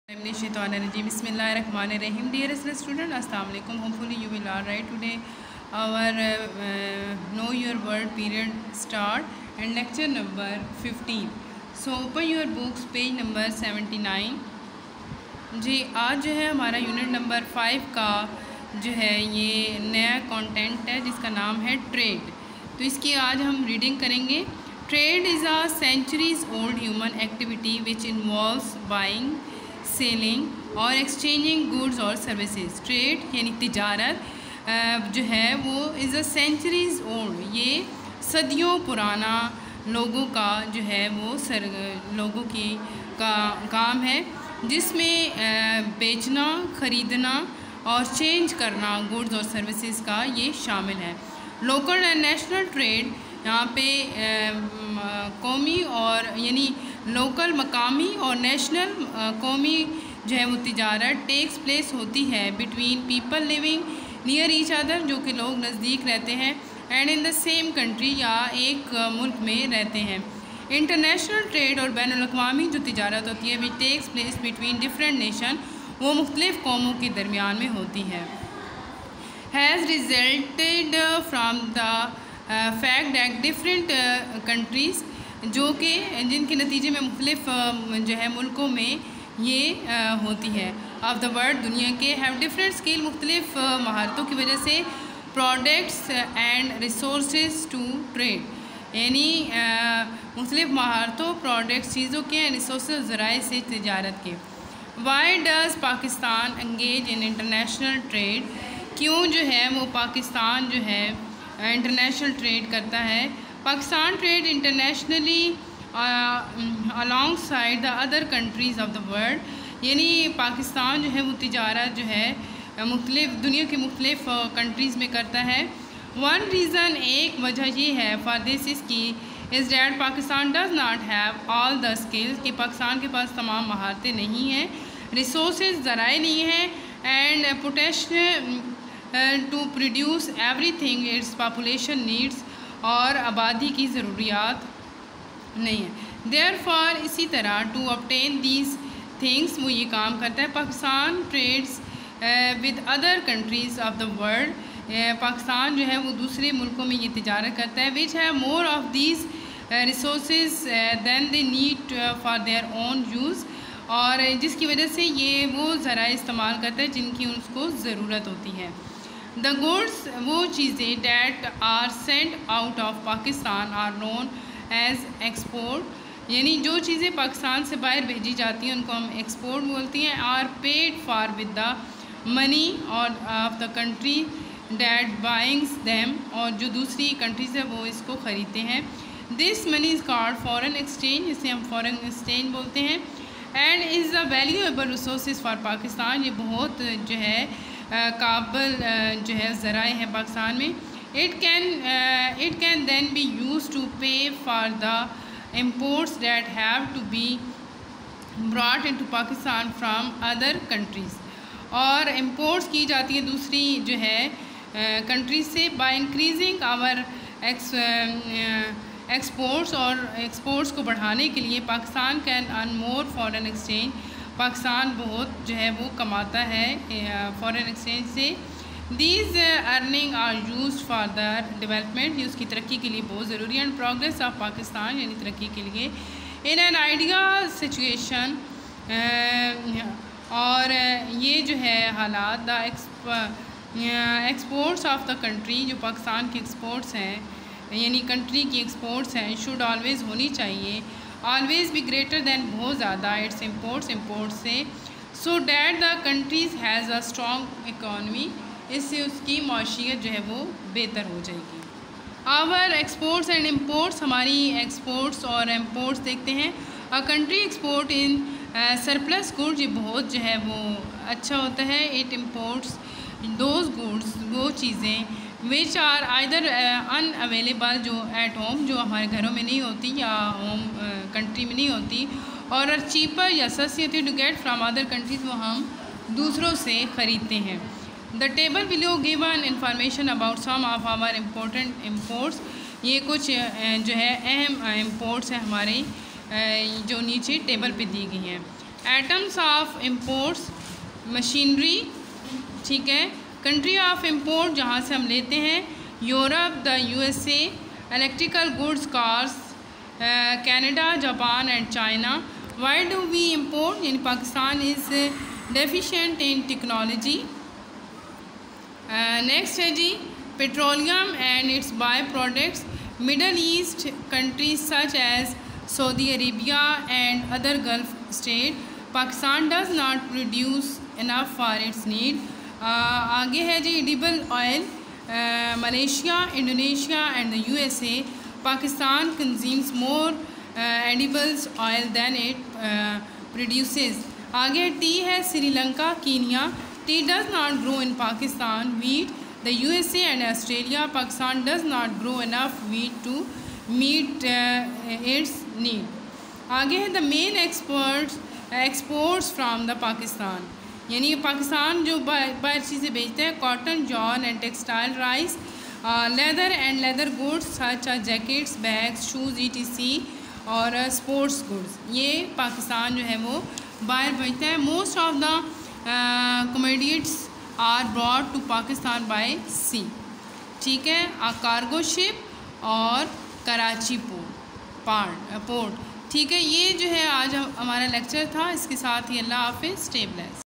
Bismillahirrahmanirrahim. Dearest student, Assalamu alaikum. Hopefully you will all right today. Our Know Your Word period start and lecture number 15. So open your books, page number 79. जी आज जो है हमारा unit number 5 का जो है ये नया content है जिसका नाम है ट्रेड। तो इसकी आज हम रीडिंग करेंगे। Trade is a centuries old human activity which involves buying, selling और एक्सचेंजिंग गुड्स और सर्विसेज। ट्रेड यानी तिजारत जो है वो इज़ अ सेंचुरीज ओल्ड, ये सदियों पुराना लोगों का जो है वो लोगों की काम है जिसमें बेचना, ख़रीदना और चेंज करना गुड्स और सर्विसेज का ये शामिल है। लोकल एंड नेशनल ट्रेड यहाँ पे कौमी और यानी लोकल मकामी और नेशनल कौमी जो है वो तिजारत टेक्स प्लेस होती है between people living near each other, जो कि लोग नज़दीक रहते हैं, and in the same country या एक मुल्क में रहते हैं। इंटरनेशनल ट्रेड और बैनुल-अक़वामी जो तिजारत होती है which takes place between different nation, वो मुख्तलिफ़ कौमों के दरमियान में होती है। Has resulted from the fact that different countries, जो कि जिनके नतीजे में मुख्तलिफ़ जो है मुल्कों में ये होती है। ऑफ द वर्ल्ड, दुनिया के, हैव डिफरेंट स्किल, मुख्तलिफ़ महारतों की वजह से products and resources to trade, यानी मुख्तलिफ़ महारतों, प्रोडक्ट्स, चीज़ों के रिसोर्सेज ज़राए से तिजारत के। Why does Pakistan engage in international trade, क्यों जो है वो पाकिस्तान जो है इंटरनेशनल ट्रेड करता है। Pakistan trade internationally along side the other countries of the world, यानी पाकिस्तान जो है वो तिजारत जो है मुख्तलिफ़ दुनिया के मुख्तलिफ़ कंट्रीज़ में करता है। वन रीज़न, एक वजह ये है फॉर दिस इसकी is that Pakistan does not have all the skills, कि पाकिस्तान के पास तमाम महारतें नहीं हैं, रिसोर्सेज ज़राए नहीं हैं, and potential to produce everything its population needs, और आबादी की ज़रूरियात नहीं है। देयरफॉर, इसी तरह टू ऑब्टेन दीज थिंग्स, वो ये काम करता है। Pakistan trades with other countries of the world, Pakistan जो है वो दूसरे मुल्कों में ये तिजारत करता है। विच है more of these resources than they need for their own use, और जिसकी वजह से ये वो ज़रा इस्तेमाल करता है जिनकी उसको ज़रूरत होती है। द गुड्स, वो चीज़ें that are sent out of Pakistan are known as export, यानी जो चीज़ें पाकिस्तान से बाहर भेजी जाती हैं उनको हम एक्सपोर्ट बोलती हैं। Are paid for with the money और of the country that buys them, और जो दूसरी कंट्रीज है वो इसको ख़रीदते हैं। This money is called foreign exchange, इसे हम फॉरेन एक्सचेंज बोलते हैं। And is a valuable resources for Pakistan, ये बहुत जो है काबिल जो है ज़राए हैं पाकिस्तान में। It can then be use to pay for the imports that have to be brought into Pakistan from other countries, और imports की जाती है दूसरी जो है कंट्रीज से बाय इंक्रीजिंग आवर एक्सपोर्ट्स, और एक्सपोर्ट्स को बढ़ाने के लिए Pakistan can earn more foreign exchange, Pakistan बहुत जो है वो कमाता है फॉरेन एक्सचेंज से। These earning are use for the development, ये उसकी तरक्की के लिए बहुत ज़रूरी है। एंड प्रोग्रेस ऑफ पाकिस्तान, यानी तरक्की के लिए। इन एन आइडियल सिचुएशन, और ये जो है हालात the exports of the country, जो पाकिस्तान के एक्सपोर्ट्स हैं यानी कंट्री की एक्सपोर्ट्स हैं, शुड ऑलवेज़ होनी चाहिए, ऑलवेज़ भी ग्रेटर दैन, बहुत ज़्यादा इट्स इम्पोर्ट्स से, so that the countries has a strong economy, इससे उसकी मौशियत जो है वो बेहतर हो जाएगी। आवर एक्सपोर्ट्स एंड इम्पोर्ट्स, हमारी एक्सपोर्ट्स और इम्पोर्ट्स देखते हैं। A country export in surplus goods, ये बहुत जो है वो अच्छा होता है। इट इम्पोर्ट्स दोज गुड्स, वो चीज़ें विच आर आइदर अनअवेलेबल, जो एट होम, जो हमारे घरों में नहीं होती या होम कंट्री में नहीं होती, और चीपर या सस्ती होती to get from other countries, वो हम दूसरों से ख़रीदते हैं। The table below given information about some of our important imports, ये कुछ जो है अहम इम्पोर्ट्स हैं हमारे जो नीचे टेबल पे दी गई हैं। एटम्स ऑफ इम्पोर्ट्स मशीनरी, ठीक है। कंट्री ऑफ इम्पोर्ट जहाँ से हम लेते हैं Europe, the USA, electrical goods cars Canada, Japan and China. Why do we import, यानी Pakistan is deficient in technology. Next है जी petroleum and its by products. Middle East countries such as Saudi Arabia and other Gulf state, Pakistan does not produce enough for its need. आगे है जी edible oil, Malaysia, Indonesia and the USA, Pakistan consumes more edibles oil than it produces. आगे T है Sri Lanka, Kenya, tea does not grow in Pakistan. Wheat, the USA and Australia, Pakistan does not grow enough wheat to meet its need. आगे है the main exports from the Pakistan, यानी पाकिस्तान जो बाहर चीज़ें बेचते हैं cotton, yarn and textile, rice, leather and leather goods such as jackets, bags, shoes ETC और sports goods, ये पाकिस्तान जो है वो बाहर भेजता है। Most of the commodities are brought to Pakistan by sea, ठीक है, कार्गो शिप और कराची पोर्ट, ठीक है। ये जो है आज हमारा लेक्चर था, इसके साथ ही अल्लाह हाफिज़, स्टे ब्लेस्ड।